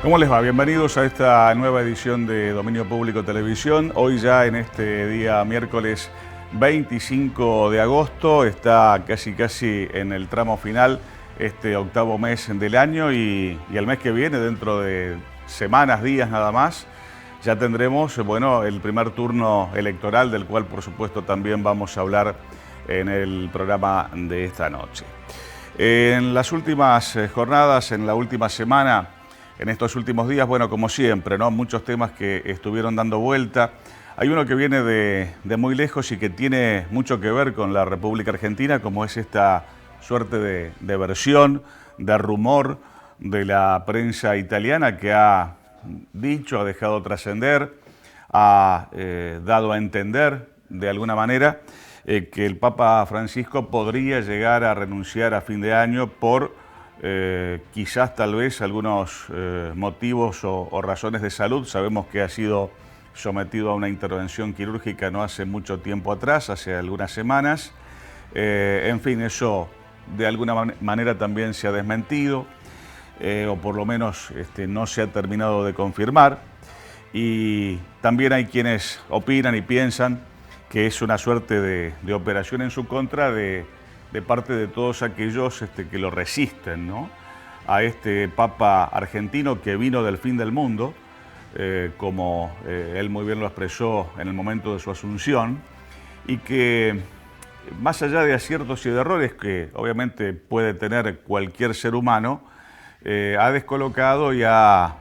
¿Cómo les va? Bienvenidos a esta nueva edición de Dominio Público Televisión. Hoy ya en este día miércoles 25 de agosto, está casi en el tramo final este octavo mes del año y el mes que viene, dentro de semanas, días nada más, ya tendremos, el primer turno electoral, del cual por supuesto también vamos a hablar en el programa de esta noche. En las últimas jornadas, en la última semana, en estos últimos días, como siempre, ¿no? Muchos temas que estuvieron dando vuelta. Hay uno que viene de muy lejos y que tiene mucho que ver con la República Argentina, como es esta suerte de versión, de rumor de la prensa italiana que ha dicho, ha dejado trascender, ha dado a entender de alguna manera que el Papa Francisco podría llegar a renunciar a fin de año por quizás tal vez algunos motivos o razones de salud. Sabemos que ha sido sometido a una intervención quirúrgica no hace mucho tiempo atrás, hace algunas semanas. En fin, eso de alguna manera también se ha desmentido, o por lo menos no se ha terminado de confirmar. Y también hay quienes opinan y piensan que es una suerte de operación en su contra de parte de todos aquellos que lo resisten, ¿no?, a este Papa argentino que vino del fin del mundo, como él muy bien lo expresó en el momento de su asunción, y que más allá de aciertos y de errores que obviamente puede tener cualquier ser humano, ha descolocado y ha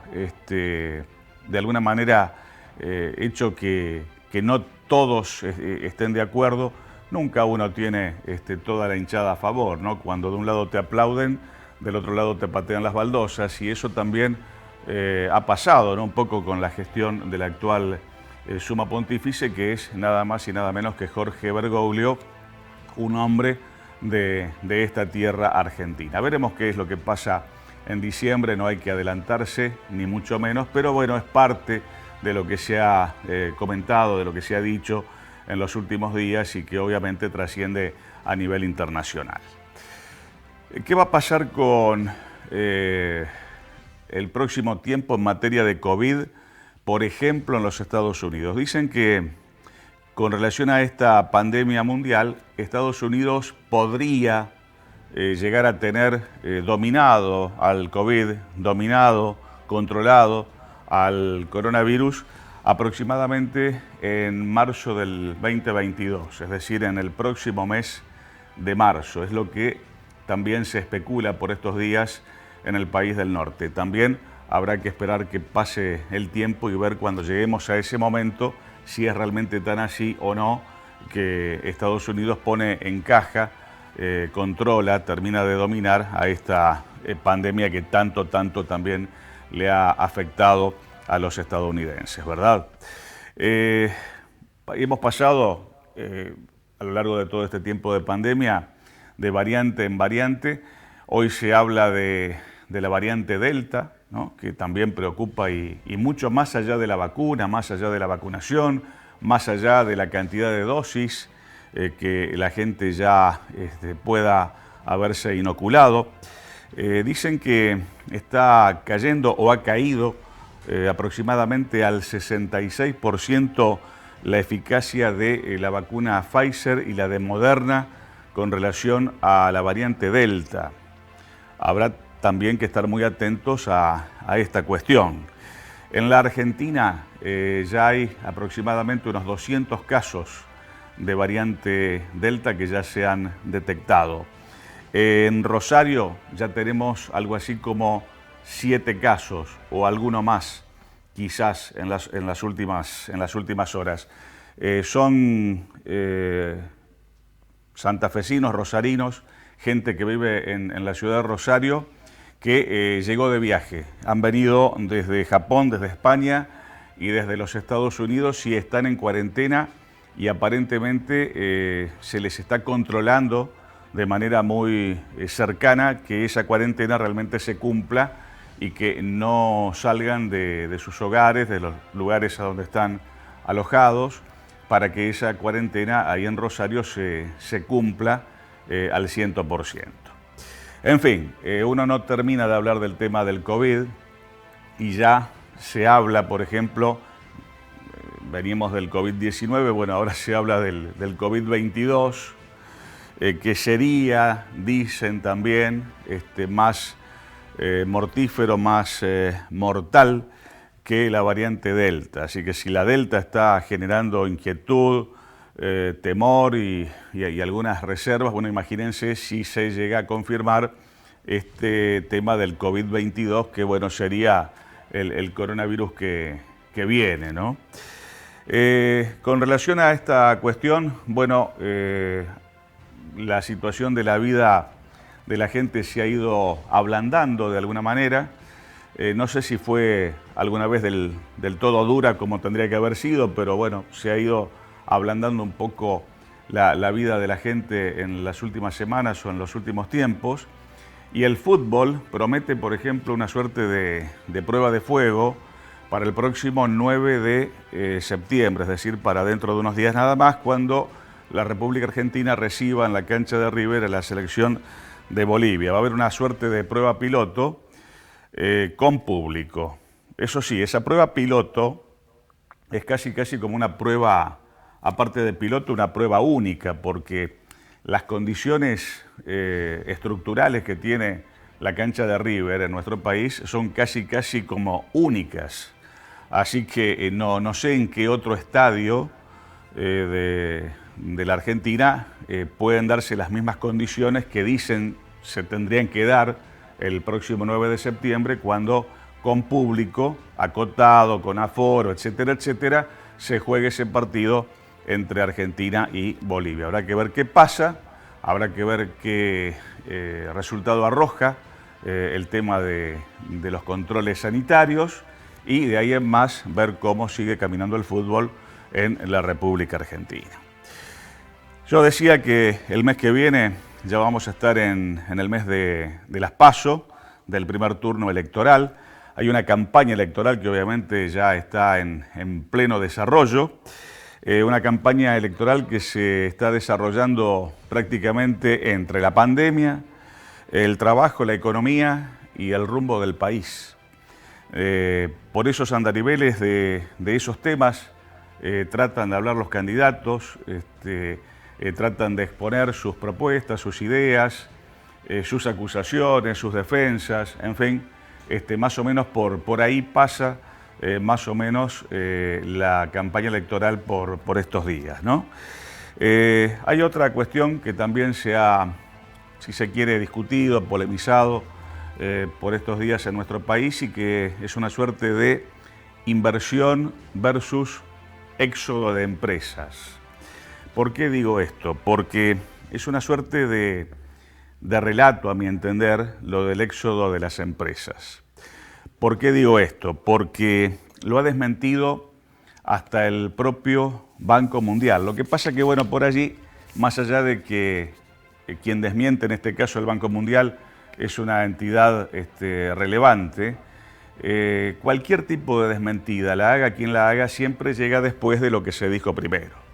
de alguna manera hecho que no todos estén de acuerdo. Nunca uno tiene toda la hinchada a favor, ¿no? Cuando de un lado te aplauden, del otro lado te patean las baldosas, y eso también ha pasado, ¿no?, un poco con la gestión del actual Suma Pontífice, que es nada más y nada menos que Jorge Bergoglio, un hombre de esta tierra argentina. Veremos qué es lo que pasa en diciembre, no hay que adelantarse, ni mucho menos, pero es parte de lo que se ha comentado, de lo que se ha dicho en los últimos días y que obviamente trasciende a nivel internacional. ¿Qué va a pasar con el próximo tiempo en materia de COVID, por ejemplo, en los Estados Unidos? Dicen que con relación a esta pandemia mundial, Estados Unidos podría llegar a tener dominado al COVID, controlado al coronavirus, aproximadamente en marzo del 2022, es decir, en el próximo mes de marzo. Es lo que también se especula por estos días en el país del norte. También habrá que esperar que pase el tiempo y ver cuando lleguemos a ese momento si es realmente tan así o no, que Estados Unidos pone en caja, controla, termina de dominar a esta pandemia que tanto también le ha afectado a los estadounidenses, ¿verdad? Hemos pasado a lo largo de todo este tiempo de pandemia de variante en variante. Hoy se habla de la variante Delta, ¿no?, que también preocupa y mucho más allá de la vacuna, más allá de la vacunación, más allá de la cantidad de dosis que la gente ya pueda haberse inoculado. Dicen que está cayendo o ha caído aproximadamente al 66% la eficacia de la vacuna Pfizer y la de Moderna con relación a la variante Delta. Habrá también que estar muy atentos a esta cuestión. En la Argentina ya hay aproximadamente unos 200 casos de variante Delta que ya se han detectado. En Rosario ya tenemos algo así como 7 casos o alguno más, quizás en las últimas horas. Son santafesinos, rosarinos, gente que vive en la ciudad de Rosario, que llegó de viaje. Han venido desde Japón, desde España y desde los Estados Unidos y están en cuarentena, y aparentemente se les está controlando de manera muy cercana que esa cuarentena realmente se cumpla y que no salgan de sus hogares, de los lugares a donde están alojados, para que esa cuarentena ahí en Rosario se cumpla al 100%. En fin, uno no termina de hablar del tema del COVID y ya se habla, por ejemplo, venimos del COVID-19, bueno, ahora se habla del COVID-22, que sería, dicen también, más mortífero, más mortal que la variante Delta. Así que si la Delta está generando inquietud, temor y algunas reservas, bueno, imagínense si se llega a confirmar este tema del COVID-22, que bueno, sería el coronavirus que viene, ¿no? Con relación a esta cuestión, bueno, la situación de la vida de la gente se ha ido ablandando de alguna manera. No sé si fue alguna vez del todo dura como tendría que haber sido, pero bueno, se ha ido ablandando un poco la vida de la gente en las últimas semanas o en los últimos tiempos. Y el fútbol promete, por ejemplo, una suerte de prueba de fuego para el próximo 9 de septiembre, es decir, para dentro de unos días nada más, cuando la República Argentina reciba en la cancha de River a la selección de Bolivia. Va a haber una suerte de prueba piloto con público. Eso sí, esa prueba piloto es casi como una prueba, aparte de piloto, una prueba única, porque las condiciones estructurales que tiene la cancha de River en nuestro país son casi como únicas. Así que no sé en qué otro estadio de la Argentina pueden darse las mismas condiciones que dicen se tendrían que dar el próximo 9 de septiembre, cuando con público, acotado, con aforo, etcétera, etcétera, se juegue ese partido entre Argentina y Bolivia. Habrá que ver qué pasa, habrá que ver qué resultado arroja el tema de los controles sanitarios, y de ahí en más ver cómo sigue caminando el fútbol en la República Argentina. Yo decía que el mes que viene ya vamos a estar en el mes de las PASO, del primer turno electoral. Hay una campaña electoral que obviamente ya está en pleno desarrollo, una campaña electoral que se está desarrollando prácticamente entre la pandemia, el trabajo, la economía y el rumbo del país. Por esos andariveles de esos temas tratan de hablar los candidatos, tratan de exponer sus propuestas, sus ideas, sus acusaciones, sus defensas, en fin, más o menos por ahí pasa más o menos la campaña electoral por estos días, ¿no? Hay otra cuestión que también se ha, si se quiere, discutido, polemizado por estos días en nuestro país, y que es una suerte de inversión versus éxodo de empresas. ¿Por qué digo esto? Porque es una suerte de relato, a mi entender, lo del éxodo de las empresas. ¿Por qué digo esto? Porque lo ha desmentido hasta el propio Banco Mundial. Lo que pasa que, bueno, por allí, más allá de que quien desmiente, en este caso el Banco Mundial, es una entidad relevante, cualquier tipo de desmentida, la haga quien la haga, siempre llega después de lo que se dijo primero.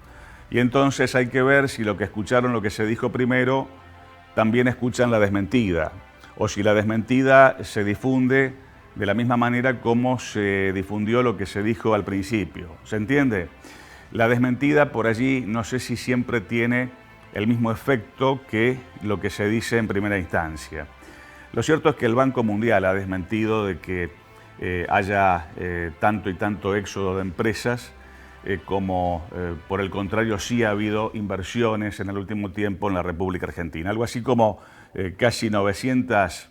Y entonces hay que ver si lo que escucharon, lo que se dijo primero, también escuchan la desmentida, o si la desmentida se difunde de la misma manera como se difundió lo que se dijo al principio. ¿Se entiende? La desmentida por allí no sé si siempre tiene el mismo efecto que lo que se dice en primera instancia. Lo cierto es que el Banco Mundial ha desmentido de que haya tanto y tanto éxodo de empresas, como por el contrario sí ha habido inversiones en el último tiempo en la República Argentina. Algo así como casi 900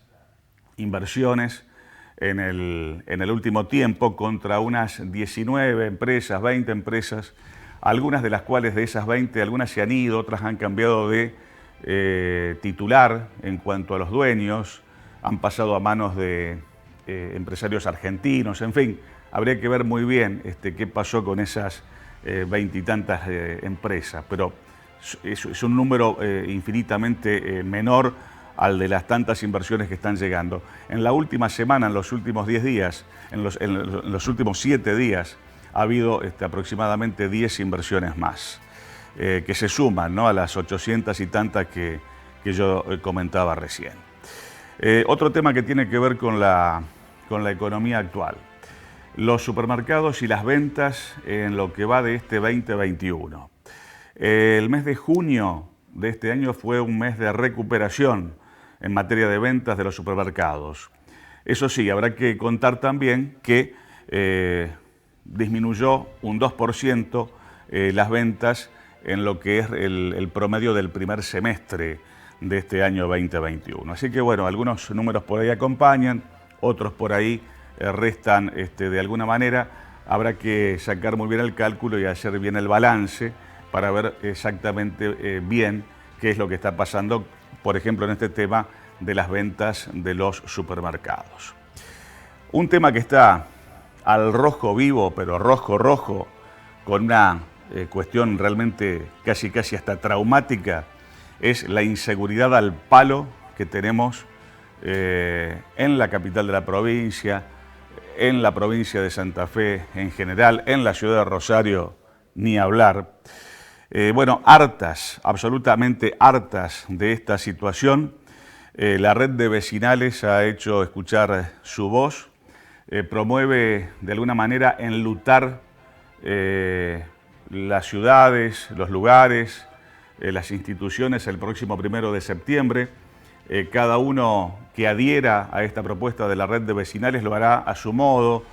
inversiones en el último tiempo, contra unas 19 empresas, 20 empresas, algunas de las cuales de esas 20, algunas se han ido, otras han cambiado de titular en cuanto a los dueños, han pasado a manos de empresarios argentinos, en fin, habría que ver muy bien qué pasó con esas 20 y tantas empresas, pero es un número infinitamente menor al de las tantas inversiones que están llegando. En la última semana, en los últimos 10 días, en los últimos 7 días, ha habido aproximadamente 10 inversiones más, que se suman, ¿no?, a las 800 y tantas que yo comentaba recién. Otro tema que tiene que ver con la con la economía actual. Los supermercados y las ventas en lo que va de este 2021. El mes de junio de este año fue un mes de recuperación en materia de ventas de los supermercados. Eso sí, habrá que contar también que disminuyó un 2% las ventas en lo que es el promedio del primer semestre de este año 2021. Así que bueno, algunos números por ahí acompañan, otros por ahí restan de alguna manera. Habrá que sacar muy bien el cálculo y hacer bien el balance para ver exactamente bien qué es lo que está pasando, por ejemplo, en este tema de las ventas de los supermercados. Un tema que está al rojo vivo, pero rojo rojo, con una cuestión realmente casi hasta traumática, es la inseguridad al palo que tenemos en la capital de la provincia, en la provincia de Santa Fe en general, en la ciudad de Rosario, ni hablar. Bueno, hartas, absolutamente hartas de esta situación. La red de vecinales ha hecho escuchar su voz, promueve de alguna manera enlutar las ciudades, los lugares, las instituciones el próximo 1 de septiembre. Cada uno que adhiera a esta propuesta de la red de vecinales lo hará a su modo,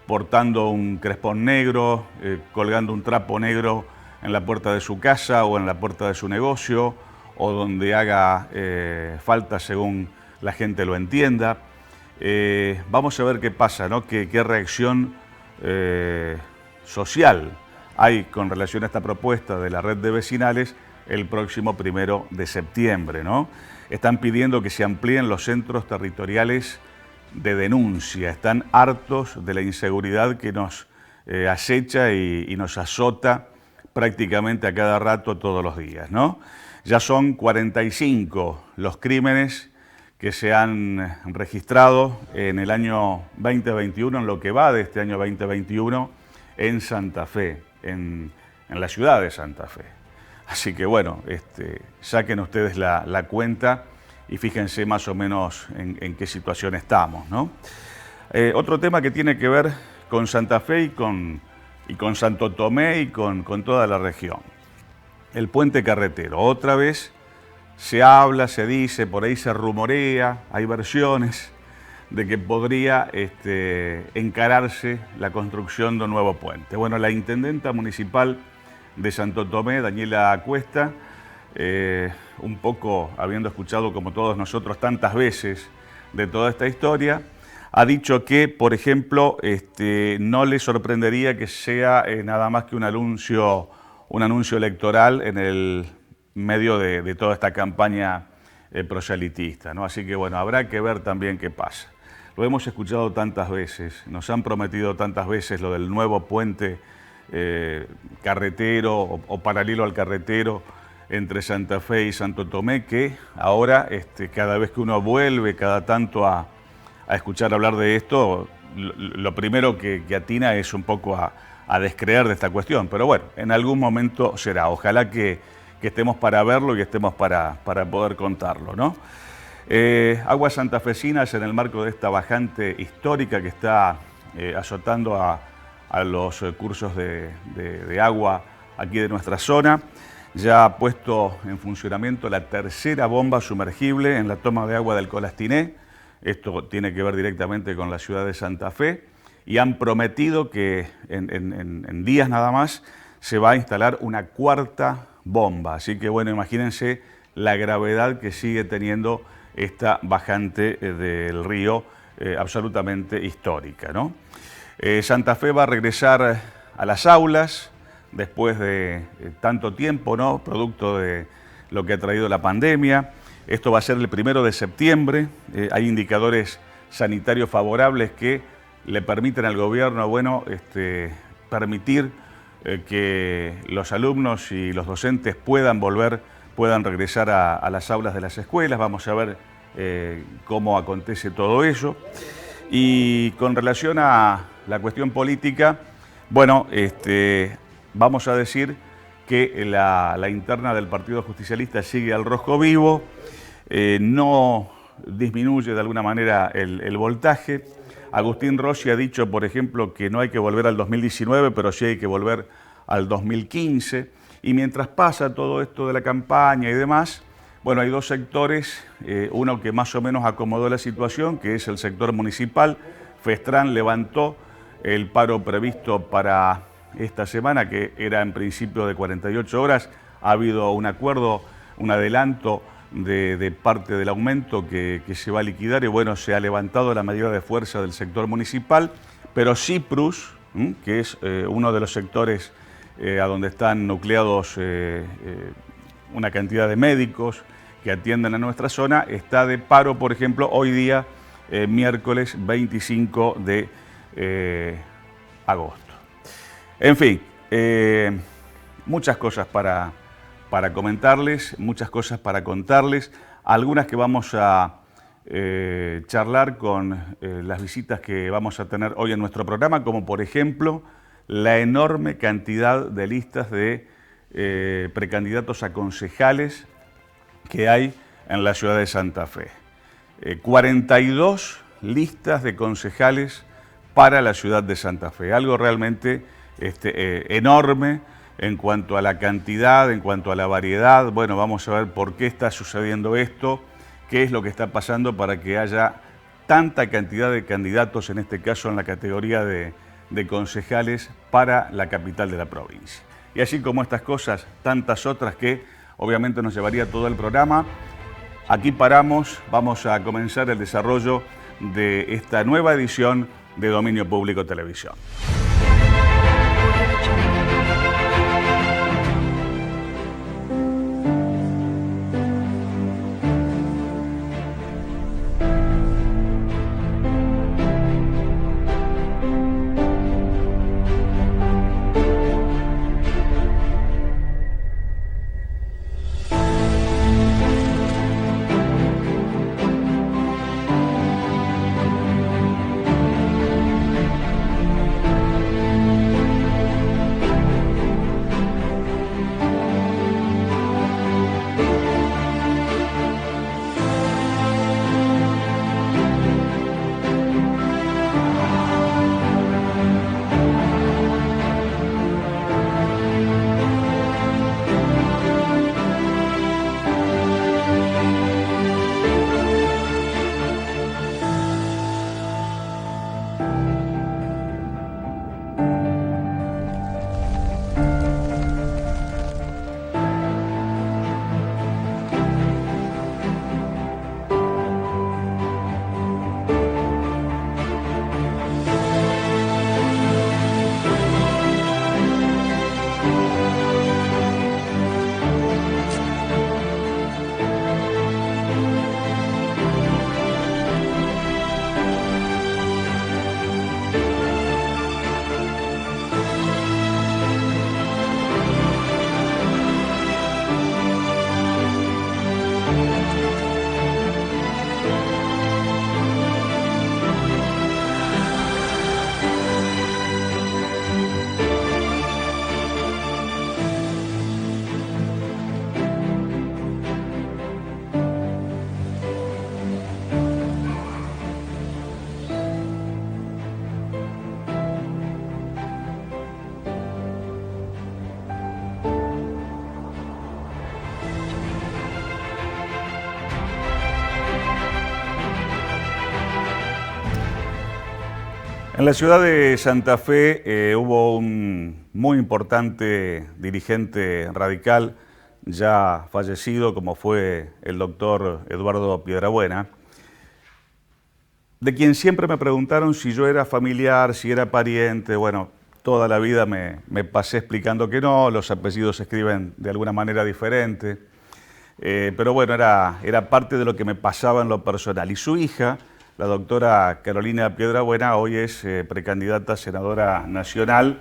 portando un crespón negro, colgando un trapo negro en la puerta de su casa o en la puerta de su negocio, o donde haga falta según la gente lo entienda. Vamos a ver qué pasa, ¿no? Qué reacción social hay con relación a esta propuesta de la red de vecinales el próximo 1 de septiembre, ¿no? Están pidiendo que se amplíen los centros territoriales de denuncia. Están hartos de la inseguridad que nos acecha y nos azota prácticamente a cada rato, todos los días, ¿no? Ya son 45 los crímenes que se han registrado en el año 2021, en lo que va de este año 2021, en Santa Fe, en la ciudad de Santa Fe. Así que bueno, saquen ustedes la cuenta y fíjense más o menos en qué situación estamos, ¿no? Otro tema que tiene que ver con Santa Fe y con Santo Tomé y con toda la región. El puente carretero. Otra vez se habla, se dice, por ahí se rumorea, hay versiones de que podría encararse la construcción de un nuevo puente. Bueno, la intendenta municipal de Santo Tomé, Daniela Cuesta, un poco habiendo escuchado como todos nosotros tantas veces de toda esta historia, ha dicho que, por ejemplo, no le sorprendería que sea nada más que un anuncio electoral en el medio de toda esta campaña proselitista, ¿no? Así que bueno, habrá que ver también qué pasa. Lo hemos escuchado tantas veces, nos han prometido tantas veces lo del nuevo puente carretero o paralelo al carretero entre Santa Fe y Santo Tomé, que ahora cada vez que uno vuelve cada tanto a escuchar hablar de esto, lo primero que atina es un poco a descreer de esta cuestión. Pero bueno, en algún momento será. Ojalá que estemos para verlo y estemos para poder contarlo, ¿no? Aguas santafesinas, en el marco de esta bajante histórica que está azotando a los cursos de agua aquí de nuestra zona, ya ha puesto en funcionamiento la tercera bomba sumergible en la toma de agua del Colastiné. Esto tiene que ver directamente con la ciudad de Santa Fe, y han prometido que en días nada más se va a instalar una cuarta bomba. Así que bueno, imagínense la gravedad que sigue teniendo esta bajante del río, absolutamente histórica, ¿no? Santa Fe va a regresar a las aulas después de tanto tiempo, ¿no? Producto de lo que ha traído la pandemia. Esto va a ser el 1 de septiembre. Hay indicadores sanitarios favorables que le permiten al gobierno, bueno, permitir que los alumnos y los docentes puedan regresar a las aulas de las escuelas. Vamos a ver cómo acontece todo ello. Y con relación a la cuestión política, bueno, vamos a decir que la interna del Partido Justicialista sigue al rojo vivo, no disminuye de alguna manera el voltaje. Agustín Rossi ha dicho, por ejemplo, que no hay que volver al 2019, pero sí hay que volver al 2015. Y mientras pasa todo esto de la campaña y demás, bueno, hay dos sectores, uno que más o menos acomodó la situación, que es el sector municipal. Festrán levantó el paro previsto para esta semana, que era en principio de 48 horas. Ha habido un acuerdo, un adelanto de parte del aumento que se va a liquidar y bueno, se ha levantado la medida de fuerza del sector municipal, pero Cyprus, que es uno de los sectores a donde están nucleados una cantidad de médicos que atienden a nuestra zona, está de paro, por ejemplo, hoy día, miércoles 25 de agosto. En fin, muchas cosas para comentarles, muchas cosas para contarles, algunas que vamos a charlar con las visitas que vamos a tener hoy en nuestro programa, como por ejemplo la enorme cantidad de listas de precandidatos a concejales que hay en la ciudad de Santa Fe. 42 listas de concejales para la ciudad de Santa Fe, algo realmente enorme en cuanto a la cantidad, en cuanto a la variedad. Bueno, vamos a ver por qué está sucediendo esto, qué es lo que está pasando para que haya tanta cantidad de candidatos, en este caso en la categoría de concejales para la capital de la provincia. Y así como estas cosas, tantas otras que obviamente nos llevaría todo el programa. Aquí paramos, vamos a comenzar el desarrollo de esta nueva edición de Dominio Público Televisión. En la ciudad de Santa Fe hubo un muy importante dirigente radical ya fallecido, como fue el doctor Eduardo Piedrabuena, de quien siempre me preguntaron si yo era familiar, si era pariente. Bueno, toda la vida me pasé explicando que no, los apellidos se escriben de alguna manera diferente, pero bueno, era parte de lo que me pasaba en lo personal. Y su hija, la doctora Carolina Piedrabuena, hoy es precandidata a senadora nacional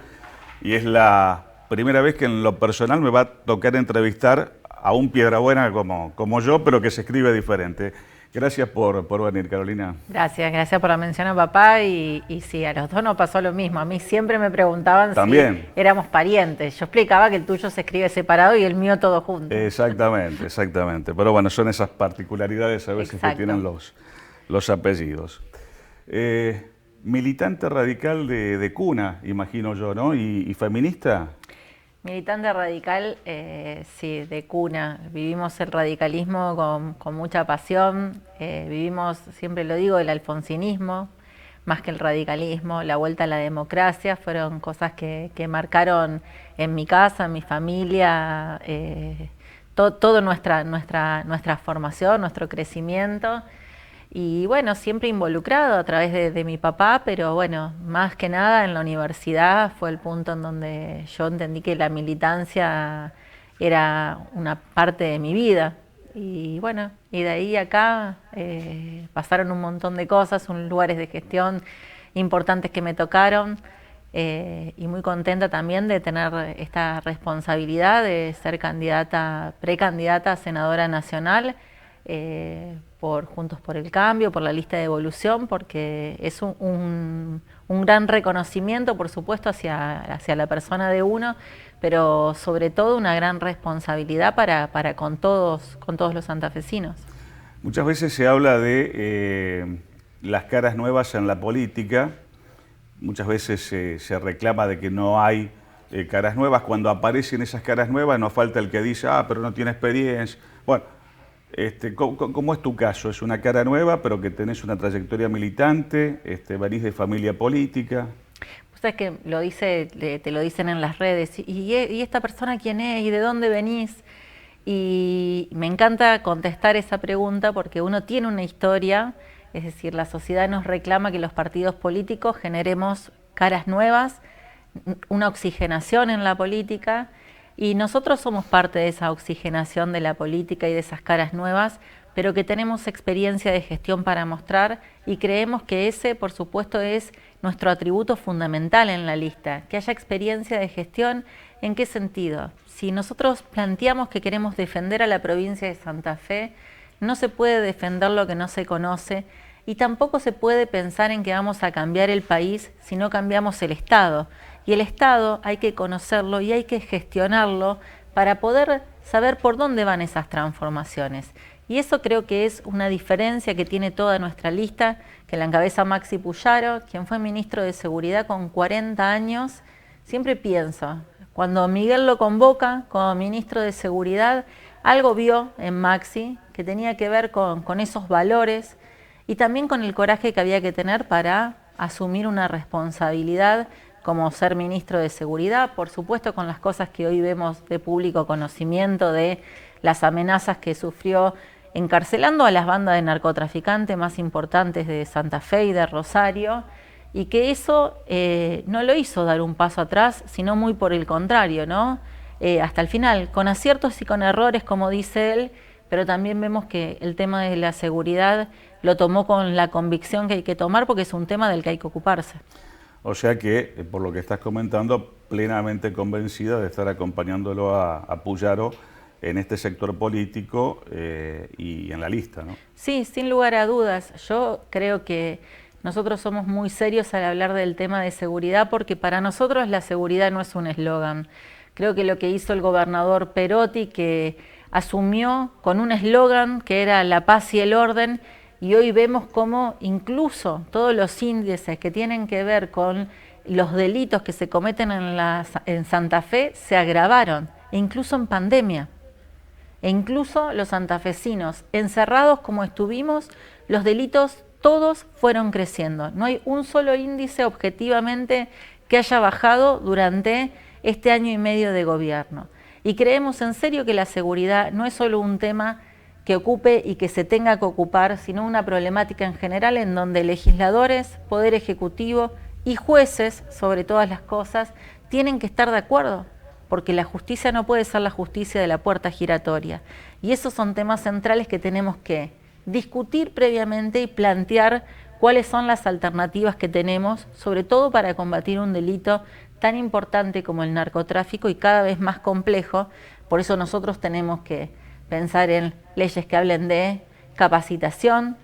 y es la primera vez que en lo personal me va a tocar entrevistar a un Piedrabuena como yo, pero que se escribe diferente. Gracias por venir, Carolina. Gracias por la mención a papá y sí, a los dos nos pasó lo mismo. A mí siempre me preguntaban ¿también? Si éramos parientes. Yo explicaba que el tuyo se escribe separado y el mío todo junto. Exactamente. Pero bueno, son esas particularidades a veces que tienen los apellidos. Militante radical de cuna, imagino yo, ¿no? ¿Y feminista? Militante radical, sí, de cuna. Vivimos el radicalismo con mucha pasión. Vivimos, siempre lo digo, el alfonsinismo, más que el radicalismo. La vuelta a la democracia fueron cosas que marcaron en mi casa, en mi familia, toda nuestra formación, nuestro crecimiento. Y bueno, siempre involucrado a través de mi papá, pero bueno, más que nada en la universidad fue el punto en donde yo entendí que la militancia era una parte de mi vida. Y bueno, y de ahí a acá pasaron un montón de cosas, lugares de gestión importantes que me tocaron. Y muy contenta también de tener esta responsabilidad de ser precandidata a senadora nacional por Juntos por el Cambio, por la lista de evolución, porque es un gran reconocimiento, por supuesto, hacia la persona de uno, pero sobre todo una gran responsabilidad para con todos los santafesinos. Muchas veces se habla de las caras nuevas en la política. Muchas veces se reclama de que no hay caras nuevas. Cuando aparecen esas caras nuevas, no falta el que dice, pero no tiene experiencia. Bueno, ¿cómo es tu caso? ¿Es una cara nueva, pero que tenés una trayectoria militante? ¿Venís de familia política? Pues es que te lo dicen en las redes. ¿Y esta persona quién es? ¿Y de dónde venís? Y me encanta contestar esa pregunta porque uno tiene una historia. Es decir, la sociedad nos reclama que los partidos políticos generemos caras nuevas, una oxigenación en la política, y nosotros somos parte de esa oxigenación de la política y de esas caras nuevas, pero que tenemos experiencia de gestión para mostrar y creemos que ese, por supuesto, es nuestro atributo fundamental en la lista, que haya experiencia de gestión. ¿En qué sentido? Si nosotros planteamos que queremos defender a la provincia de Santa Fe, no se puede defender lo que no se conoce y tampoco se puede pensar en que vamos a cambiar el país si no cambiamos el Estado. Y el Estado hay que conocerlo y hay que gestionarlo para poder saber por dónde van esas transformaciones. Y eso creo que es una diferencia que tiene toda nuestra lista, que la encabeza Maxi Puyaro, quien fue ministro de Seguridad con 40 años. Siempre pienso, cuando Miguel lo convoca como ministro de Seguridad, algo vio en Maxi que tenía que ver con esos valores y también con el coraje que había que tener para asumir una responsabilidad como ser ministro de Seguridad, por supuesto con las cosas que hoy vemos de público conocimiento, de las amenazas que sufrió encarcelando a las bandas de narcotraficantes más importantes de Santa Fe y de Rosario, y que eso no lo hizo dar un paso atrás, sino muy por el contrario, ¿no? Hasta el final, con aciertos y con errores, como dice él, pero también vemos que el tema de la seguridad lo tomó con la convicción que hay que tomar porque es un tema del que hay que ocuparse. O sea que, por lo que estás comentando, plenamente convencida de estar acompañándolo a Puyaro en este sector político y en la lista, ¿no? Sí, sin lugar a dudas. Yo creo que nosotros somos muy serios al hablar del tema de seguridad porque para nosotros la seguridad no es un eslogan. Creo que lo que hizo el gobernador Perotti, que asumió con un eslogan que era la paz y el orden, y hoy vemos cómo incluso todos los índices que tienen que ver con los delitos que se cometen en Santa Fe se agravaron, e incluso en pandemia. E incluso los santafesinos, encerrados como estuvimos, los delitos todos fueron creciendo. No hay un solo índice objetivamente que haya bajado durante este año y medio de gobierno. Y creemos en serio que la seguridad no es solo un tema que ocupe y que se tenga que ocupar, sino una problemática en general en donde legisladores, Poder Ejecutivo y jueces, sobre todas las cosas, tienen que estar de acuerdo, porque la justicia no puede ser la justicia de la puerta giratoria. Y esos son temas centrales que tenemos que discutir previamente y plantear cuáles son las alternativas que tenemos, sobre todo para combatir un delito tan importante como el narcotráfico y cada vez más complejo. Por eso nosotros tenemos que pensar en leyes que hablen de capacitación.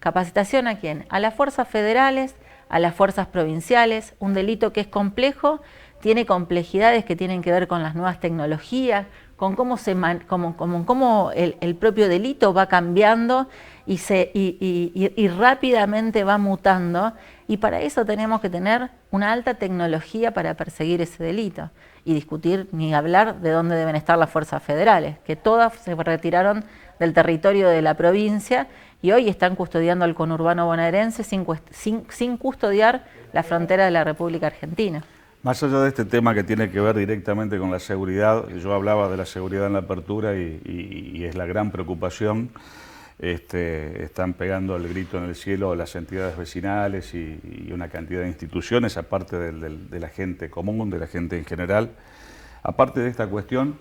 ¿Capacitación a quién? A las fuerzas federales, a las fuerzas provinciales, un delito que es complejo, tiene complejidades que tienen que ver con las nuevas tecnologías, con cómo el propio delito va cambiando y rápidamente va mutando, y para eso tenemos que tener una alta tecnología para perseguir ese delito y discutir, ni hablar de dónde deben estar las fuerzas federales, que todas se retiraron del territorio de la provincia y hoy están custodiando al conurbano bonaerense sin custodiar la frontera de la República Argentina. Más allá de este tema que tiene que ver directamente con la seguridad, yo hablaba de la seguridad en la apertura y es la gran preocupación. Están pegando el grito en el cielo las entidades vecinales y una cantidad de instituciones, aparte de la gente común, de la gente en general. Aparte de esta cuestión,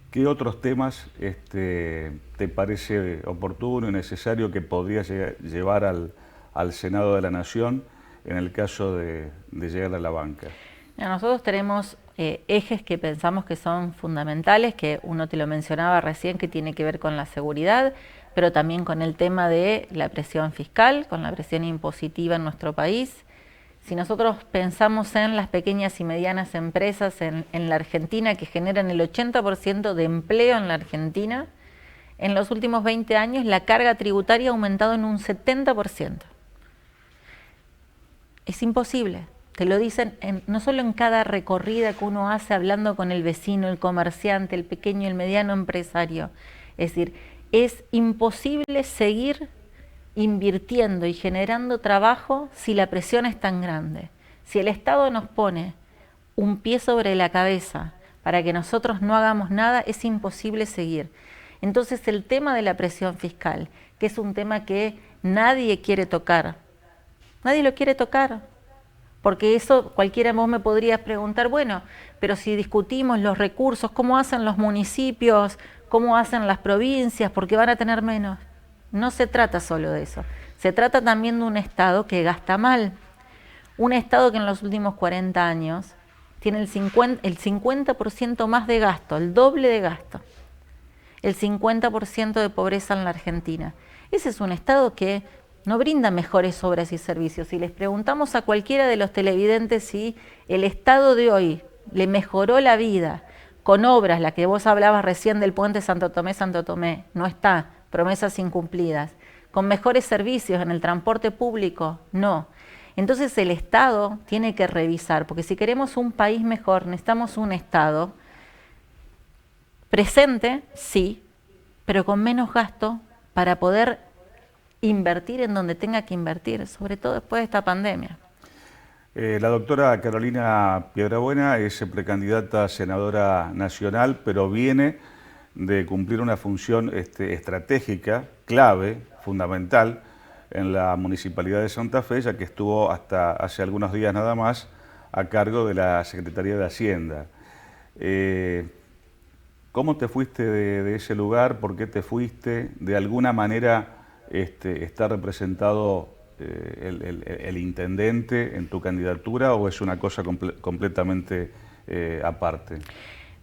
¿qué otros temas te parece oportuno y necesario que podría llevar al Senado de la Nación en el caso de llegar a la banca? Nosotros tenemos ejes que pensamos que son fundamentales, que uno te lo mencionaba recién, que tiene que ver con la seguridad, pero también con el tema de la presión fiscal, con la presión impositiva en nuestro país. Si nosotros pensamos en las pequeñas y medianas empresas en la Argentina, que generan el 80% de empleo en la Argentina, en los últimos 20 años la carga tributaria ha aumentado en un 70%. Es imposible. Te lo dicen no solo en cada recorrida que uno hace hablando con el vecino, el comerciante, el pequeño y el mediano empresario. Es decir, es imposible seguir invirtiendo y generando trabajo si la presión es tan grande. Si el Estado nos pone un pie sobre la cabeza para que nosotros no hagamos nada, es imposible seguir. Entonces el tema de la presión fiscal, que es un tema que nadie quiere tocar, nadie lo quiere tocar. Porque eso cualquiera vos me podría preguntar, bueno, pero si discutimos los recursos, ¿cómo hacen los municipios? ¿Cómo hacen las provincias? ¿Por qué van a tener menos? No se trata solo de eso. Se trata también de un Estado que gasta mal. Un Estado que en los últimos 40 años tiene el 50% más de gasto, el doble de gasto. El 50% de pobreza en la Argentina. Ese es un Estado que no brinda mejores obras y servicios. Si les preguntamos a cualquiera de los televidentes si el Estado de hoy le mejoró la vida con obras, la que vos hablabas recién del puente Santo Tomé, no está, promesas incumplidas, con mejores servicios en el transporte público, no. Entonces el Estado tiene que revisar, porque si queremos un país mejor, necesitamos un Estado presente, sí, pero con menos gasto para poder invertir en donde tenga que invertir, sobre todo después de esta pandemia. La doctora Carolina Piedrabuena es precandidata a senadora nacional, pero viene de cumplir una función estratégica, clave, fundamental, en la Municipalidad de Santa Fe, ya que estuvo hasta hace algunos días nada más a cargo de la Secretaría de Hacienda. ¿Cómo te fuiste de ese lugar? ¿Por qué te fuiste? ¿De alguna manera está representado el intendente en tu candidatura o es una cosa completamente aparte?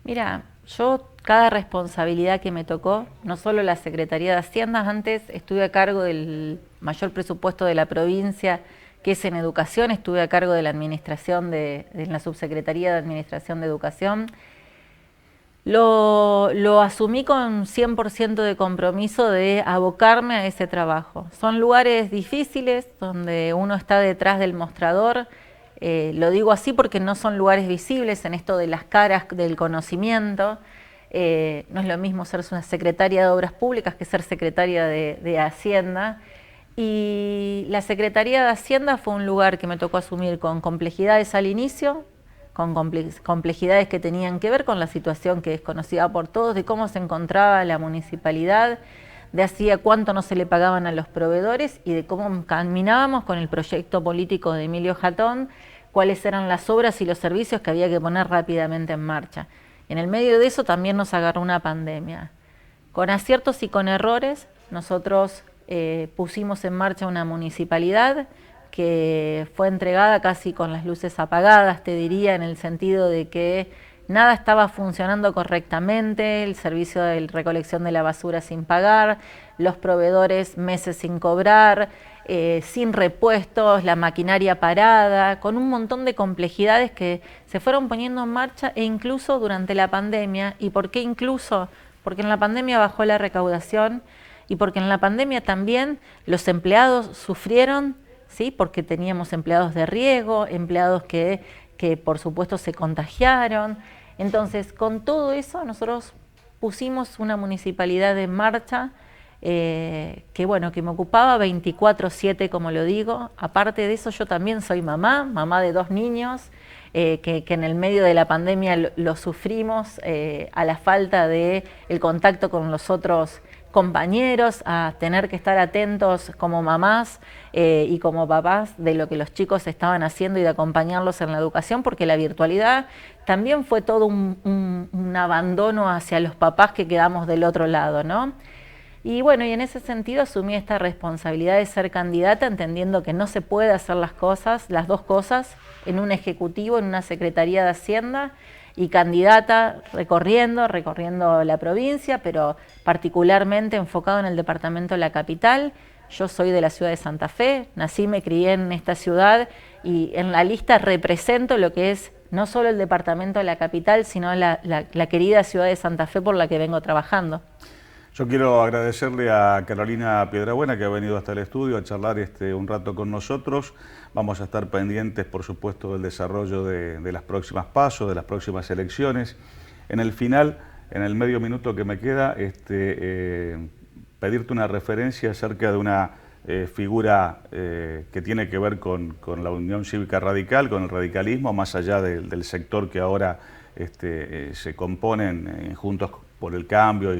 Mira, yo cada responsabilidad que me tocó, no solo la Secretaría de Hacienda, antes estuve a cargo del mayor presupuesto de la provincia, que es en educación, estuve a cargo de la administración de la Subsecretaría de Administración de Educación. Lo asumí con 100% de compromiso de abocarme a ese trabajo. Son lugares difíciles donde uno está detrás del mostrador. Lo digo así porque no son lugares visibles en esto de las caras del conocimiento. No es lo mismo ser una secretaria de Obras Públicas que ser secretaria de Hacienda. Y la Secretaría de Hacienda fue un lugar que me tocó asumir con complejidades al inicio, con complejidades que tenían que ver con la situación que es conocida por todos, de cómo se encontraba la municipalidad, de hacía cuánto no se le pagaban a los proveedores y de cómo caminábamos con el proyecto político de Emilio Jatón, cuáles eran las obras y los servicios que había que poner rápidamente en marcha. En el medio de eso también nos agarró una pandemia. Con aciertos y con errores, nosotros pusimos en marcha una municipalidad que fue entregada casi con las luces apagadas, te diría, en el sentido de que nada estaba funcionando correctamente, el servicio de recolección de la basura sin pagar, los proveedores meses sin cobrar, sin repuestos, la maquinaria parada, con un montón de complejidades que se fueron poniendo en marcha e incluso durante la pandemia. ¿Y por qué incluso? Porque en la pandemia bajó la recaudación y porque en la pandemia también los empleados sufrieron, ¿sí? Porque teníamos empleados de riesgo, empleados que por supuesto se contagiaron. Entonces, con todo eso nosotros pusimos una municipalidad en marcha que me ocupaba 24/7, como lo digo. Aparte de eso, yo también soy mamá de 2 niños, que en el medio de la pandemia lo sufrimos a la falta de el contacto con los otros compañeros, a tener que estar atentos como mamás y como papás de lo que los chicos estaban haciendo y de acompañarlos en la educación, porque la virtualidad también fue todo un abandono hacia los papás que quedamos del otro lado, ¿no? Y bueno, y en ese sentido asumí esta responsabilidad de ser candidata, entendiendo que no se puede hacer las dos cosas, en un ejecutivo, en una secretaría de Hacienda, y candidata recorriendo la provincia, pero particularmente enfocado en el departamento de la capital. Yo soy de la ciudad de Santa Fe, nací, me crié en esta ciudad y en la lista represento lo que es no solo el departamento de la capital, sino la querida ciudad de Santa Fe por la que vengo trabajando. Yo quiero agradecerle a Carolina Piedrabuena, que ha venido hasta el estudio a charlar un rato con nosotros. Vamos a estar pendientes, por supuesto, del desarrollo de las próximas pasos, de las próximas elecciones. En el final, en el medio minuto que me queda, pedirte una referencia acerca de una figura que tiene que ver con la Unión Cívica Radical, con el radicalismo, más allá del sector que ahora se componen Juntos por el Cambio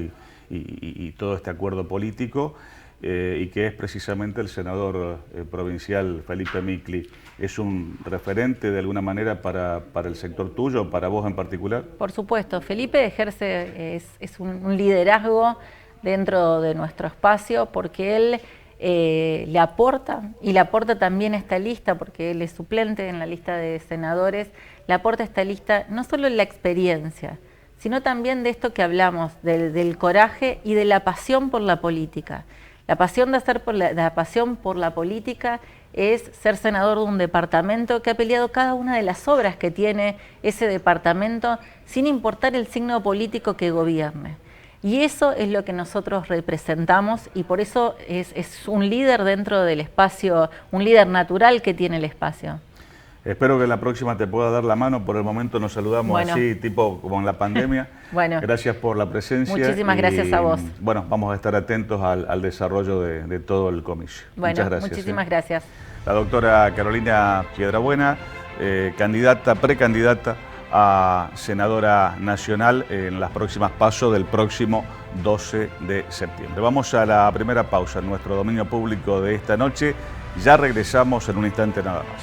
y todo este acuerdo político, y que es precisamente el senador provincial Felipe Micli. ¿Es un referente de alguna manera para el sector tuyo, para vos en particular? Por supuesto, Felipe es un liderazgo dentro de nuestro espacio, porque él le aporta, y le aporta también esta lista, porque él es suplente en la lista de senadores, le aporta esta lista no solo la experiencia, sino también de esto que hablamos, del coraje y de la pasión por la política. La pasión por la política es ser senador de un departamento que ha peleado cada una de las obras que tiene ese departamento, sin importar el signo político que gobierne. Y eso es lo que nosotros representamos, y por eso es un líder dentro del espacio, un líder natural que tiene el espacio. Espero que en la próxima te pueda dar la mano. Por el momento nos saludamos así, tipo como en la pandemia. Bueno, gracias por la presencia. Muchísimas gracias a vos. Bueno, vamos a estar atentos al desarrollo de todo el comicio. Bueno, muchas gracias. Muchísimas gracias. La doctora Carolina Piedrabuena, precandidata a senadora nacional en las próximas pasos del próximo 12 de septiembre. Vamos a la primera pausa en nuestro dominio público de esta noche. Ya regresamos en un instante nada más.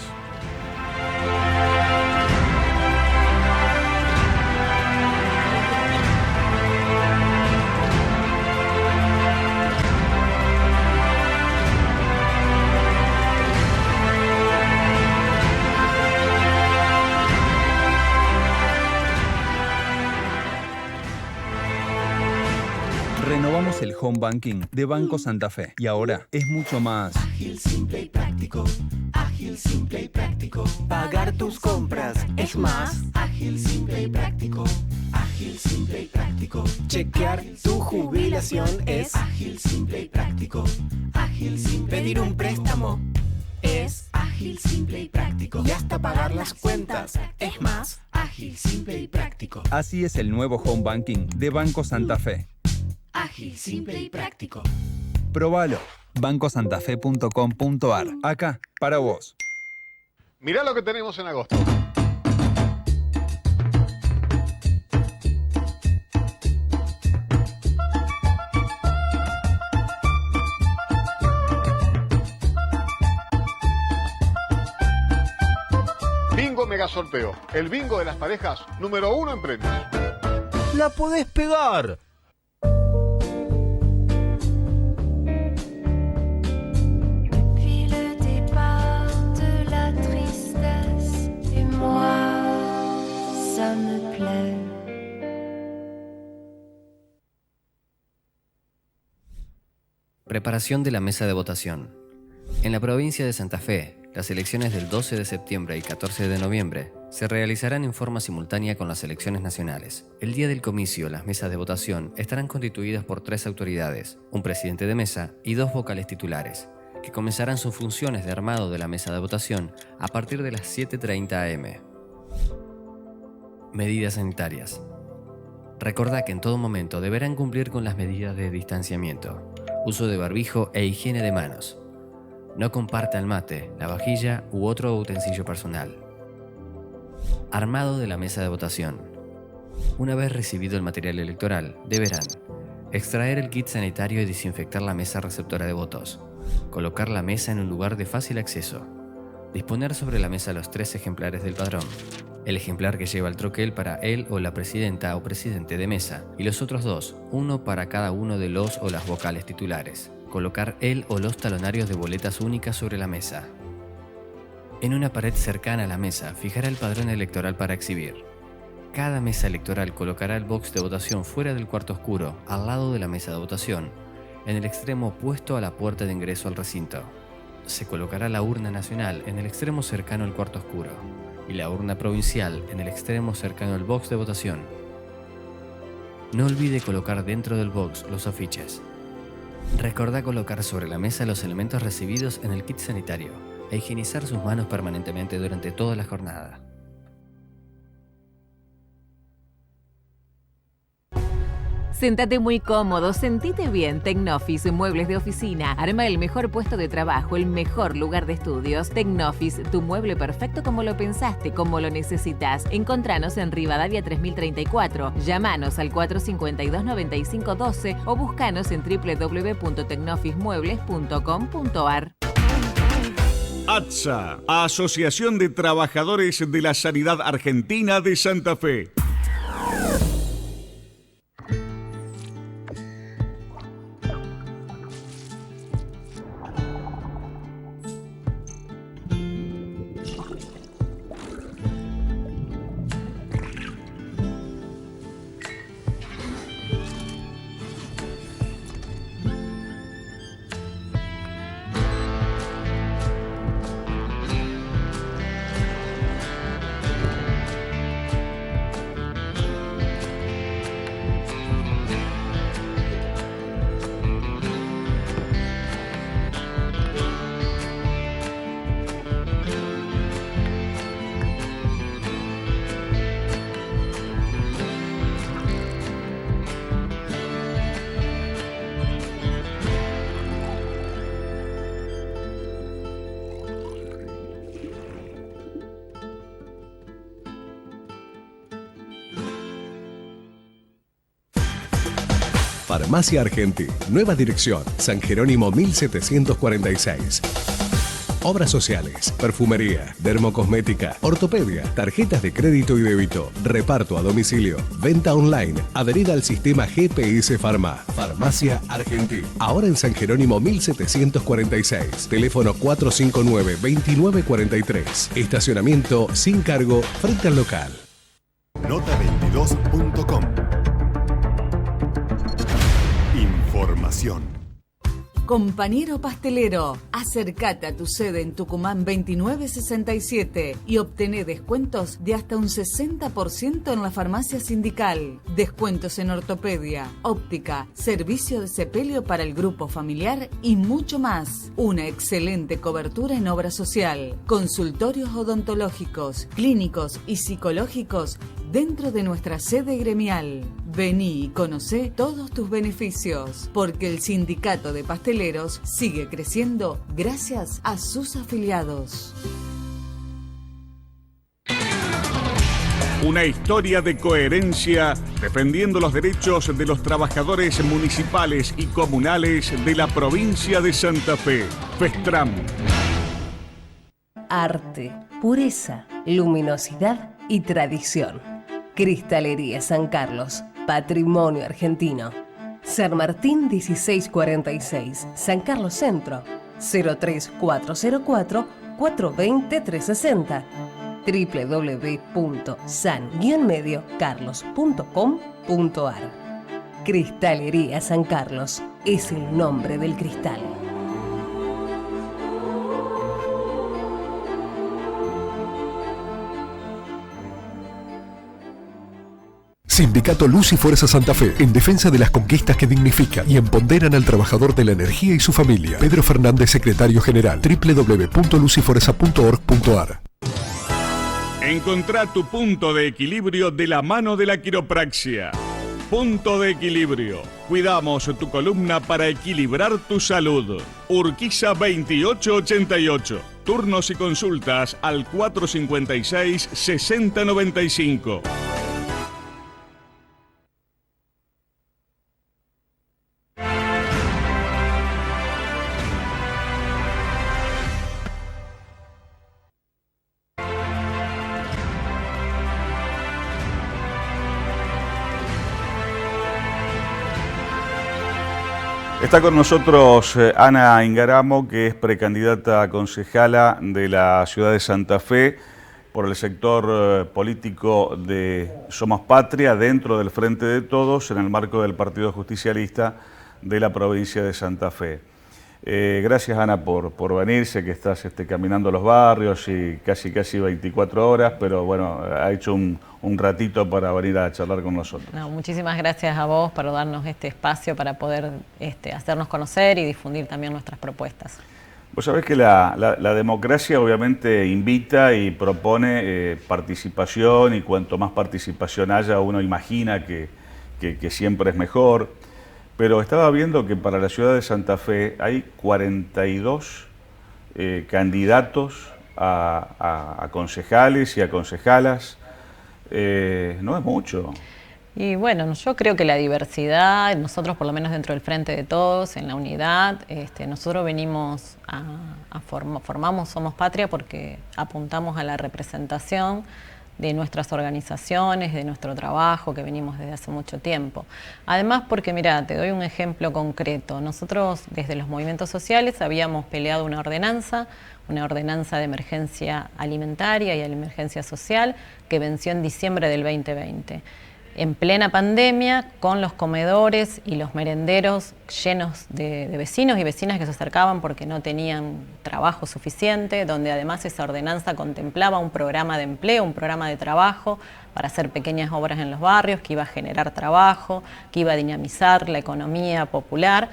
Renovamos el home banking de Banco Santa Fe y ahora es mucho más ágil, simple y práctico. Ágil, simple y práctico. Pagar tus compras es más ágil, simple y práctico. Ágil, simple y práctico. Chequear tu jubilación es ágil, simple y práctico. Ágil, simple. Pedir un préstamo es ágil, simple y práctico. Y hasta pagar las cuentas es más ágil, simple y práctico. Así es el nuevo home banking de Banco Santa Fe. Ágil, simple y práctico. Probalo. bancosantafe.com.ar. Acá, para vos. Mirá lo que tenemos en agosto. Bingo Mega Sorteo. El bingo de las parejas número 1 en premios. ¡La podés pegar! Preparación de la mesa de votación. En la provincia de Santa Fe, las elecciones del 12 de septiembre y 14 de noviembre se realizarán en forma simultánea con las elecciones nacionales. El día del comicio, las mesas de votación estarán constituidas por 3 autoridades, un presidente de mesa y 2 vocales titulares, que comenzarán sus funciones de armado de la mesa de votación a partir de las 7:30 am. Medidas sanitarias. Recordá que en todo momento deberán cumplir con las medidas de distanciamiento, uso de barbijo e higiene de manos. No comparta el mate, la vajilla u otro utensilio personal. Armado de la mesa de votación. Una vez recibido el material electoral, deberán extraer el kit sanitario y desinfectar la mesa receptora de votos. Colocar la mesa en un lugar de fácil acceso. Disponer sobre la mesa los 3 ejemplares del padrón. El ejemplar que lleva el troquel para él o la presidenta o presidente de mesa y los otros 2, uno para cada uno de los o las vocales titulares. Colocar el o los talonarios de boletas únicas sobre la mesa. En una pared cercana a la mesa fijará el padrón electoral para exhibir. Cada mesa electoral colocará el box de votación fuera del cuarto oscuro, al lado de la mesa de votación, en el extremo opuesto a la puerta de ingreso al recinto. Se colocará la urna nacional en el extremo cercano al cuarto oscuro y la urna provincial en el extremo cercano al box de votación. No olvide colocar dentro del box los afiches. Recordá colocar sobre la mesa los elementos recibidos en el kit sanitario e higienizar sus manos permanentemente durante toda la jornada. Séntate muy cómodo, sentite bien. Tecnofis, muebles de oficina. Arma el mejor puesto de trabajo, el mejor lugar de estudios. Tecnofis, tu mueble perfecto como lo pensaste, como lo necesitas. Encontranos en Rivadavia 3034. Llámanos al 452-9512 o búscanos en www.tecnofismuebles.com.ar. ATSA, Asociación de Trabajadores de la Sanidad Argentina de Santa Fe. Farmacia Argenti, nueva dirección, San Jerónimo 1746. Obras sociales, perfumería, dermocosmética, ortopedia, tarjetas de crédito y débito, reparto a domicilio, venta online, adherida al sistema GPS Pharma. Farmacia Argenti, ahora en San Jerónimo 1746, teléfono 459-2943, estacionamiento sin cargo frente al local. Nota22.com. Información. Compañero pastelero, acércate a tu sede en Tucumán 2967 y obtené descuentos de hasta un 60% en la farmacia sindical. Descuentos en ortopedia, óptica, servicio de sepelio para el grupo familiar y mucho más. Una excelente cobertura en obra social, consultorios odontológicos, clínicos y psicológicos dentro de nuestra sede gremial. Vení y conocé todos tus beneficios, porque el sindicato de pasteleros sigue creciendo gracias a sus afiliados. Una historia de coherencia defendiendo los derechos de los trabajadores municipales y comunales de la provincia de Santa Fe. Festram. Arte, pureza, luminosidad y tradición. Cristalería San Carlos, patrimonio argentino. San Martín 1646, San Carlos Centro, 03404 420 360. www.san-mediocarlos.com.ar. Cristalería San Carlos es el nombre del cristal. Sindicato Luz y Fuerza Santa Fe, en defensa de las conquistas que dignifican y empoderan al trabajador de la energía y su familia. Pedro Fernández, secretario general. www.lucyfuerza.org.ar. Encontrá tu punto de equilibrio de la mano de la quiropraxia. Punto de equilibrio. Cuidamos tu columna para equilibrar tu salud. Urquiza 2888. Turnos y consultas al 456-6095. Está con nosotros Ana Ingaramo, que es precandidata a concejala de la ciudad de Santa Fe por el sector político de Somos Patria, dentro del Frente de Todos, en el marco del Partido Justicialista de la provincia de Santa Fe. Gracias, Ana, por venir. Sé que estás caminando los barrios y casi 24 horas, pero bueno, ha hecho un ratito para venir a charlar con nosotros. No, muchísimas gracias a vos por darnos este espacio para poder hacernos conocer y difundir también nuestras propuestas. Vos sabés que la democracia obviamente invita y propone participación, y cuanto más participación haya, uno imagina que siempre es mejor. Pero estaba viendo que para la ciudad de Santa Fe hay 42 candidatos a concejales y a concejalas. No es mucho. Y bueno, yo creo que la diversidad, nosotros por lo menos dentro del Frente de Todos, en la unidad, nosotros venimos formamos Somos Patria porque apuntamos a la representación de nuestras organizaciones, de nuestro trabajo que venimos desde hace mucho tiempo. Además porque, mira, te doy un ejemplo concreto. Nosotros desde los movimientos sociales habíamos peleado una ordenanza de emergencia alimentaria y emergencia social que venció en diciembre del 2020. En plena pandemia, con los comedores y los merenderos llenos de vecinos y vecinas que se acercaban porque no tenían trabajo suficiente, donde además esa ordenanza contemplaba un programa de empleo, un programa de trabajo para hacer pequeñas obras en los barrios, que iba a generar trabajo, que iba a dinamizar la economía popular.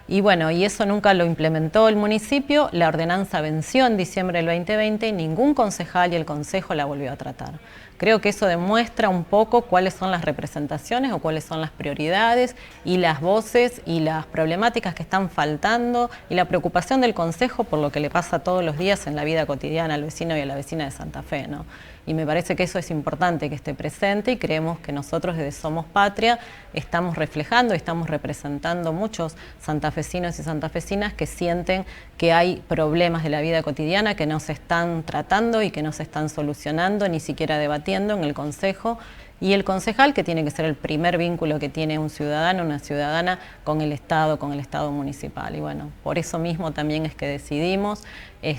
Y bueno, y eso nunca lo implementó el municipio, la ordenanza venció en diciembre del 2020 y ningún concejal y el consejo la volvió a tratar. Creo que eso demuestra un poco cuáles son las representaciones o cuáles son las prioridades y las voces y las problemáticas que están faltando y la preocupación del consejo por lo que le pasa todos los días en la vida cotidiana al vecino y a la vecina de Santa Fe, ¿no? Y me parece que eso es importante que esté presente y creemos que nosotros desde Somos Patria estamos reflejando, estamos representando muchos santafesinos y santafesinas que sienten que hay problemas de la vida cotidiana que no se están tratando y que no se están solucionando, ni siquiera debatiendo en el Consejo. Y el concejal, que tiene que ser el primer vínculo que tiene un ciudadano, una ciudadana con el Estado municipal. Y bueno, por eso mismo también es que decidimos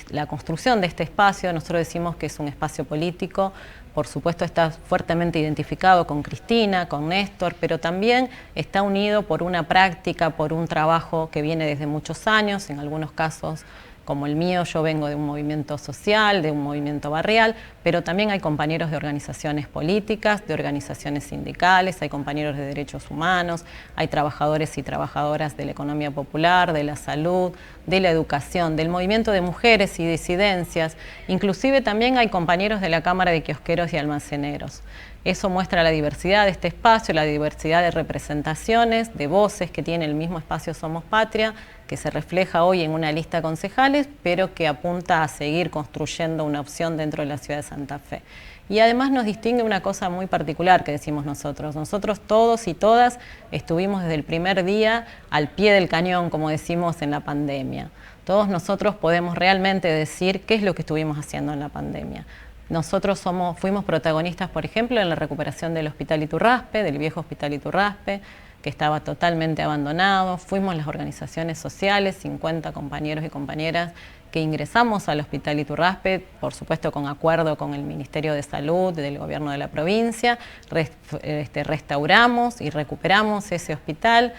la construcción de este espacio. Nosotros decimos que es un espacio político, por supuesto está fuertemente identificado con Cristina, con Néstor, pero también está unido por una práctica, por un trabajo que viene desde muchos años, en algunos casos como el mío, yo vengo de un movimiento social, de un movimiento barrial, pero también hay compañeros de organizaciones políticas, de organizaciones sindicales, hay compañeros de derechos humanos, hay trabajadores y trabajadoras de la economía popular, de la salud, de la educación, del movimiento de mujeres y disidencias, inclusive también hay compañeros de la Cámara de Kiosqueros y Almaceneros. Eso muestra la diversidad de este espacio, la diversidad de representaciones, de voces que tiene el mismo espacio Somos Patria, que se refleja hoy en una lista de concejales, pero que apunta a seguir construyendo una opción dentro de la ciudad de Santa Fe. Y además nos distingue una cosa muy particular que decimos nosotros. Nosotros todos y todas estuvimos desde el primer día al pie del cañón, como decimos en la pandemia. Todos nosotros podemos realmente decir qué es lo que estuvimos haciendo en la pandemia. Nosotros fuimos protagonistas, por ejemplo, en la recuperación del Hospital Iturraspe, del viejo Hospital Iturraspe, que estaba totalmente abandonado. Fuimos las organizaciones sociales, 50 compañeros y compañeras que ingresamos al Hospital Iturraspe, por supuesto con acuerdo con el Ministerio de Salud del Gobierno de la provincia. Restauramos y recuperamos ese hospital.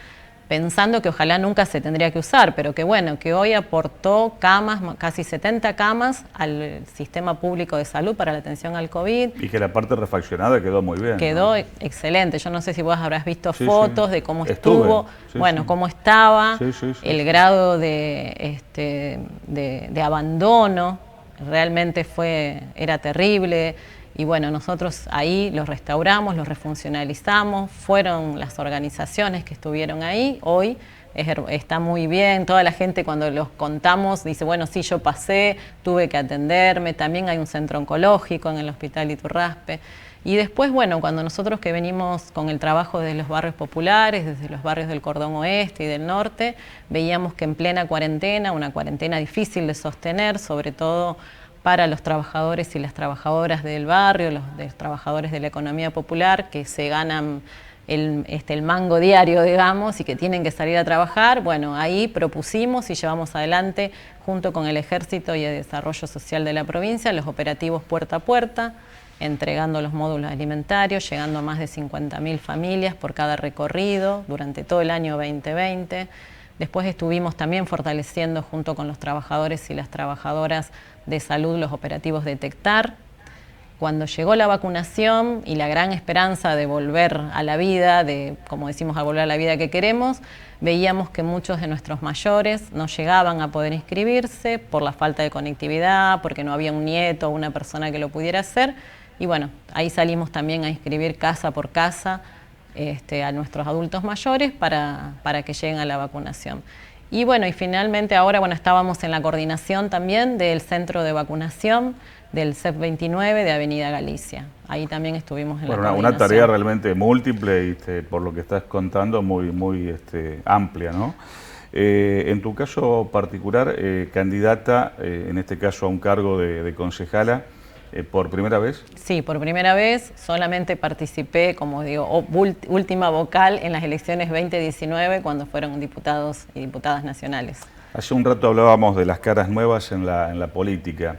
pensando que ojalá nunca se tendría que usar, pero que bueno, que hoy aportó camas, casi 70 camas al sistema público de salud para la atención al COVID. Y que la parte refaccionada quedó muy bien. Quedó, ¿no?, excelente. Yo no sé si vos habrás visto fotos de cómo estuvo, cómo estaba, el grado de abandono, realmente era terrible. Y bueno, nosotros ahí los restauramos, los refuncionalizamos, fueron las organizaciones que estuvieron ahí. Hoy está muy bien, toda la gente cuando los contamos dice, bueno, sí, yo pasé, tuve que atenderme, también hay un centro oncológico en el Hospital Iturraspe. Y después, bueno, cuando nosotros que venimos con el trabajo desde los barrios populares, desde los barrios del Cordón Oeste y del Norte, veíamos que en plena cuarentena, una cuarentena difícil de sostener, sobre todo para los trabajadores y las trabajadoras del barrio, los trabajadores de la economía popular que se ganan el mango diario, digamos, y que tienen que salir a trabajar. Bueno, ahí propusimos y llevamos adelante, junto con el Ejército y el Desarrollo Social de la provincia, los operativos puerta a puerta, entregando los módulos alimentarios, llegando a más de 50.000 familias por cada recorrido durante todo el año 2020. Después estuvimos también fortaleciendo junto con los trabajadores y las trabajadoras de salud los operativos Detectar. Cuando llegó la vacunación y la gran esperanza de volver a la vida, como decimos, a volver a la vida que queremos, veíamos que muchos de nuestros mayores no llegaban a poder inscribirse por la falta de conectividad, porque no había un nieto o una persona que lo pudiera hacer. Y bueno, ahí salimos también a inscribir casa por casa a nuestros adultos mayores para que lleguen a la vacunación. Y bueno, y finalmente ahora, bueno, estábamos en la coordinación también del centro de vacunación del CEP 29 de Avenida Galicia. Ahí también estuvimos en la coordinación. Una tarea realmente múltiple y por lo que estás contando muy amplia, ¿no? En tu caso particular, candidata, en este caso a un cargo de concejala, ¿por primera vez? Sí, por primera vez. Solamente participé, como digo, última vocal en las elecciones 2019 cuando fueron diputados y diputadas nacionales. Hace un rato hablábamos de las caras nuevas en la política.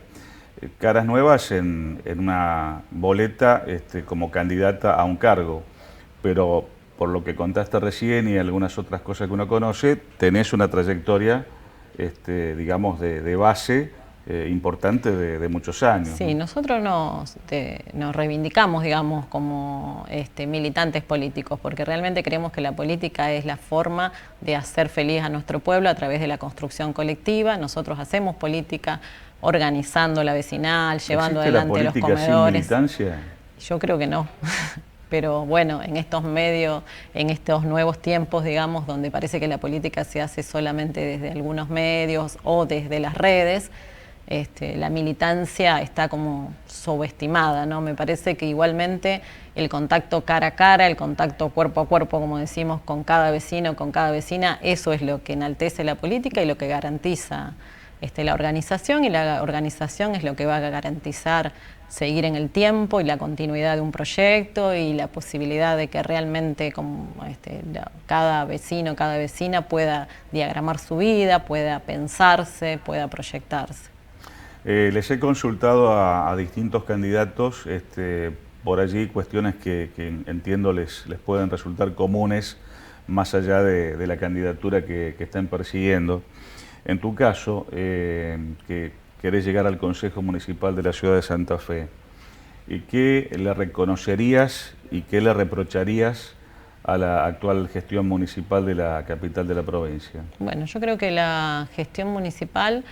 Caras nuevas en una boleta como candidata a un cargo, pero por lo que contaste recién y algunas otras cosas que uno conoce, tenés una trayectoria, digamos, de base importante de muchos años. Sí, ¿no? Nosotros nos reivindicamos, digamos, como militantes políticos, porque realmente creemos que la política es la forma de hacer feliz a nuestro pueblo a través de la construcción colectiva. Nosotros hacemos política organizando la vecinal, llevando adelante los comedores. ¿Existe la política sin militancia? Yo creo que no. Pero bueno, en estos medios, en estos nuevos tiempos, digamos, donde parece que la política se hace solamente desde algunos medios o desde las redes, la militancia está como subestimada, ¿no? Me parece que igualmente el contacto cara a cara, el contacto cuerpo a cuerpo, como decimos, con cada vecino, con cada vecina, eso es lo que enaltece la política y lo que garantiza la organización, y la organización es lo que va a garantizar seguir en el tiempo y la continuidad de un proyecto y la posibilidad de que realmente cada vecino, cada vecina pueda diagramar su vida, pueda pensarse, pueda proyectarse. Les he consultado a distintos candidatos por allí cuestiones que entiendo les pueden resultar comunes más allá de la candidatura que están persiguiendo. En tu caso, que querés llegar al Consejo Municipal de la Ciudad de Santa Fe, ¿qué le reconocerías y qué le reprocharías a la actual gestión municipal de la capital de la provincia? Bueno, yo creo que la gestión municipal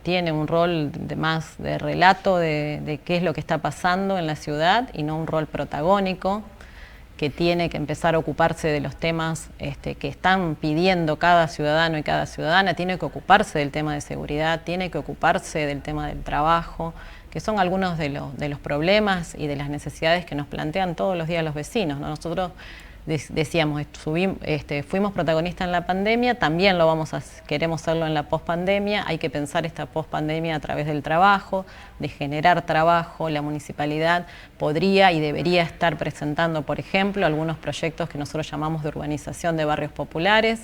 tiene un rol más de relato de qué es lo que está pasando en la ciudad y no un rol protagónico, que tiene que empezar a ocuparse de los temas que están pidiendo cada ciudadano y cada ciudadana, tiene que ocuparse del tema de seguridad, tiene que ocuparse del tema del trabajo, que son algunos de los problemas y de las necesidades que nos plantean todos los días los vecinos, ¿no? Nosotros decíamos, fuimos protagonistas en la pandemia, también queremos serlo en la pospandemia. Hay que pensar esta pospandemia a través del trabajo, de generar trabajo. La municipalidad podría y debería estar presentando, por ejemplo, algunos proyectos que nosotros llamamos de urbanización de barrios populares,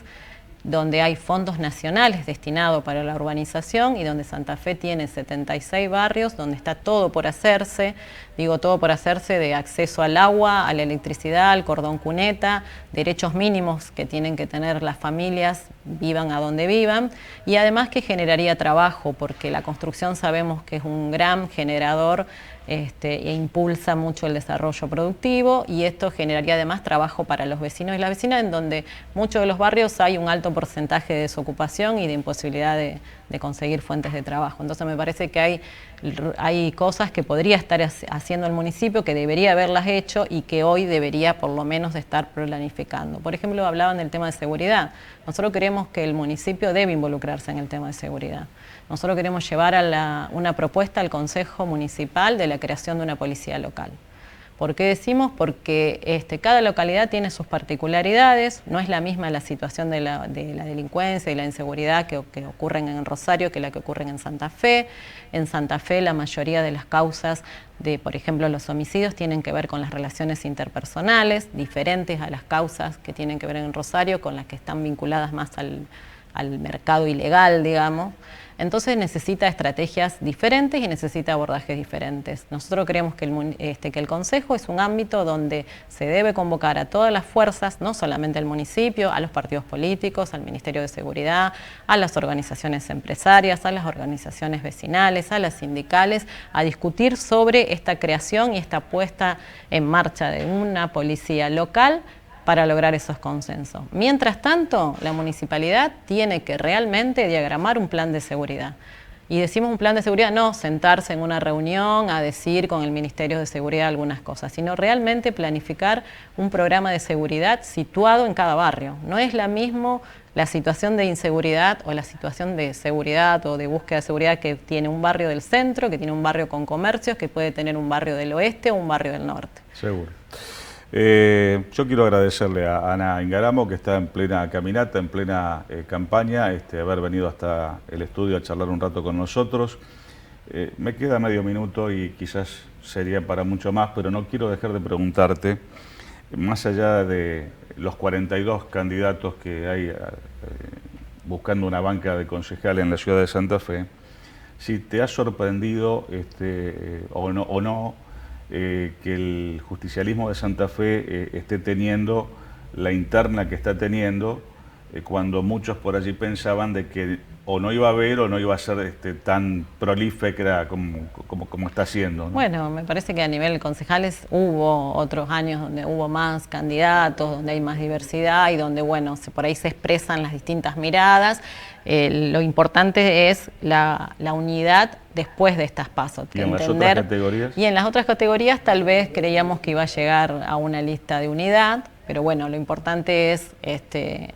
donde hay fondos nacionales destinados para la urbanización y donde Santa Fe tiene 76 barrios, donde está todo por hacerse, digo todo por hacerse, de acceso al agua, a la electricidad, al cordón cuneta, derechos mínimos que tienen que tener las familias, vivan a donde vivan, y además que generaría trabajo, porque la construcción sabemos que es un gran generador e impulsa mucho el desarrollo productivo, y esto generaría además trabajo para los vecinos y las vecinas, en donde muchos de los barrios hay un alto porcentaje de desocupación y de imposibilidad de conseguir fuentes de trabajo. Entonces me parece que hay cosas que podría estar haciendo el municipio, que debería haberlas hecho y que hoy debería por lo menos estar planificando. Por ejemplo, hablaban del tema de seguridad. Nosotros creemos que el municipio debe involucrarse en el tema de seguridad. Nosotros queremos llevar una propuesta al Consejo Municipal de la creación de una policía local. ¿Por qué decimos? Porque cada localidad tiene sus particularidades, no es la misma la situación de la delincuencia y la inseguridad que ocurren en Rosario que la que ocurren en Santa Fe. En Santa Fe la mayoría de las causas de, por ejemplo, los homicidios tienen que ver con las relaciones interpersonales, diferentes a las causas que tienen que ver en Rosario, con las que están vinculadas más al mercado ilegal, digamos. Entonces necesita estrategias diferentes y necesita abordajes diferentes. Nosotros creemos que el Consejo es un ámbito donde se debe convocar a todas las fuerzas, no solamente al municipio, a los partidos políticos, al Ministerio de Seguridad, a las organizaciones empresarias, a las organizaciones vecinales, a las sindicales, a discutir sobre esta creación y esta puesta en marcha de una policía local para lograr esos consensos. Mientras tanto, la municipalidad tiene que realmente diagramar un plan de seguridad. Y decimos un plan de seguridad, no sentarse en una reunión a decir con el Ministerio de Seguridad algunas cosas, sino realmente planificar un programa de seguridad situado en cada barrio. No es la misma la situación de inseguridad o la situación de seguridad o de búsqueda de seguridad que tiene un barrio del centro, que tiene un barrio con comercios, que puede tener un barrio del oeste o un barrio del norte. Seguro. Yo quiero agradecerle a Ana Ingaramo, que está en plena caminata, en plena campaña, haber venido hasta el estudio a charlar un rato con nosotros. Me queda medio minuto y quizás sería para mucho más, pero no quiero dejar de preguntarte, más allá de los 42 candidatos que hay buscando una banca de concejal en la ciudad de Santa Fe, si te ha sorprendido o no que el justicialismo de Santa Fe esté teniendo la interna que está teniendo, cuando muchos por allí pensaban de que o no iba a haber o no iba a ser tan prolífera como está siendo, ¿no? Bueno, me parece que a nivel concejales hubo otros años donde hubo más candidatos, donde hay más diversidad y donde, bueno, por ahí se expresan las distintas miradas. Lo importante es la unidad después de estas pasos. ¿Y en las otras categorías? Y en las otras categorías tal vez creíamos que iba a llegar a una lista de unidad, pero bueno, lo importante es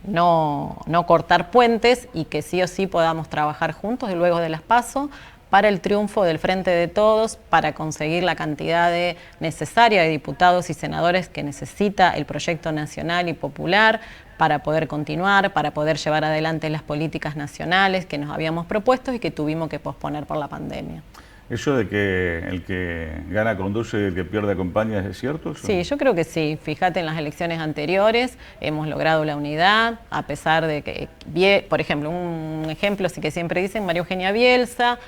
no cortar puentes y que sí o sí podamos trabajar juntos y luego de las PASO para el triunfo del Frente de Todos, para conseguir la cantidad necesaria de diputados y senadores que necesita el proyecto nacional y popular, para poder continuar, para poder llevar adelante las políticas nacionales que nos habíamos propuesto y que tuvimos que posponer por la pandemia. ¿Eso de que el que gana conduce y el que pierde acompaña es cierto? Sí, yo creo que sí. Fíjate, en las elecciones anteriores hemos logrado la unidad, a pesar de que, por ejemplo, un ejemplo sí que siempre dicen, María Eugenia Bielsa,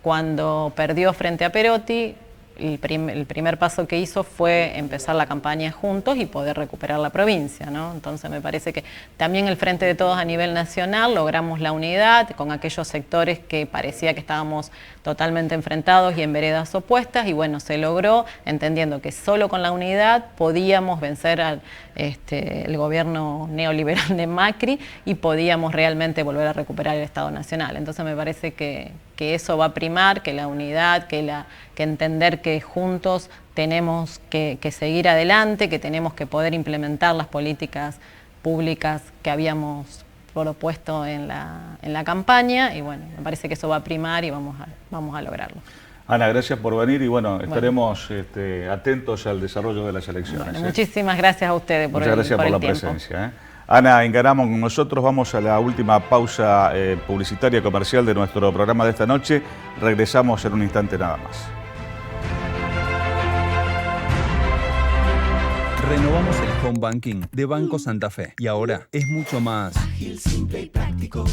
cuando perdió frente a Perotti, el primer paso que hizo fue empezar la campaña juntos y poder recuperar la provincia, ¿no? Entonces me parece que también el Frente de Todos a nivel nacional logramos la unidad con aquellos sectores que parecía que estábamos totalmente enfrentados y en veredas opuestas, y bueno, se logró entendiendo que solo con la unidad podíamos vencer al el gobierno neoliberal de Macri y podíamos realmente volver a recuperar el Estado Nacional. Entonces me parece que eso va a primar, que la unidad, que entender que juntos tenemos que seguir adelante, que tenemos que poder implementar las políticas públicas que habíamos propuesto en la campaña, y bueno, me parece que eso va a primar y vamos a lograrlo. Ana, gracias por venir y bueno, estaremos atentos al desarrollo de las elecciones. Bueno, muchísimas gracias a ustedes por el tiempo. Muchas gracias por la presencia. Ana Ingaramo con nosotros. Vamos a la última pausa publicitaria comercial de nuestro programa de esta noche. Regresamos en un instante nada más. Renovamos el home banking de Banco Santa Fe y ahora es mucho más ágil, simple y práctico.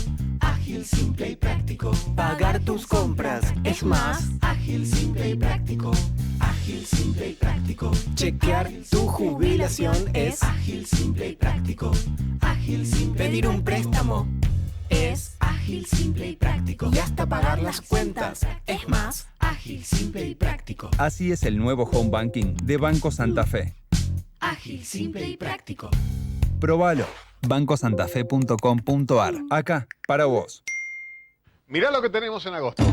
Ágil, simple y práctico. Pagar tus compras es más ágil, simple y práctico. Ágil, simple y práctico. Chequear tu jubilación es ágil, simple y práctico. Ágil, simple. Pedir un préstamo es ágil, simple y práctico. Y hasta pagar las cuentas es más ágil, simple y práctico. Así es el nuevo home banking de Banco Santa Fe. Ágil, simple y práctico. Probalo. bancosantafe.com.ar. Acá, para vos. Mirá lo que tenemos en agosto.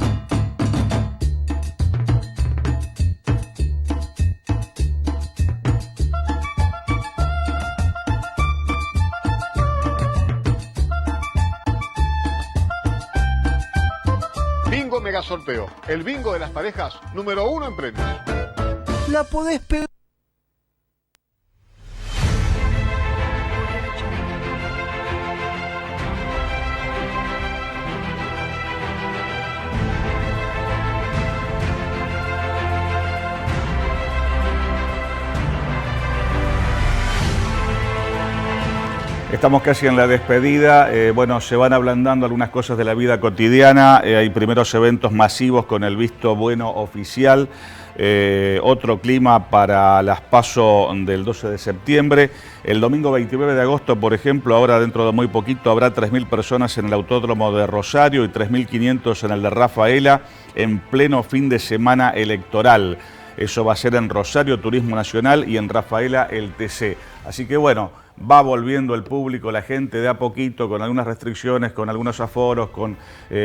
Bingo Mega Sorteo, el bingo de las parejas número 1 en premios. La podés pegar. Estamos casi en la despedida, bueno, se van ablandando algunas cosas de la vida cotidiana, hay primeros eventos masivos con el visto bueno oficial, otro clima para las PASO del 12 de septiembre, el domingo 29 de agosto, por ejemplo, ahora dentro de muy poquito habrá 3.000 personas en el Autódromo de Rosario y 3.500 en el de Rafaela en pleno fin de semana electoral. Eso va a ser en Rosario, Turismo Nacional, y en Rafaela, el TC. Así que bueno, va volviendo el público, la gente de a poquito, con algunas restricciones, con algunos aforos, con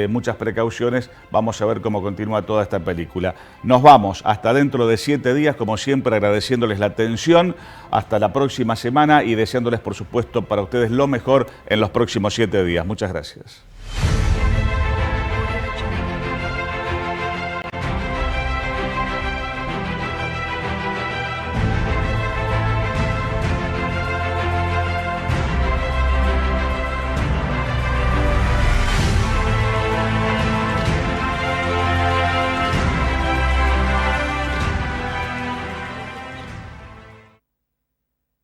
muchas precauciones. Vamos a ver cómo continúa toda esta película. Nos vamos hasta dentro de 7 días, como siempre, agradeciéndoles la atención. Hasta la próxima semana y deseándoles, por supuesto, para ustedes lo mejor en los próximos 7 días. Muchas gracias.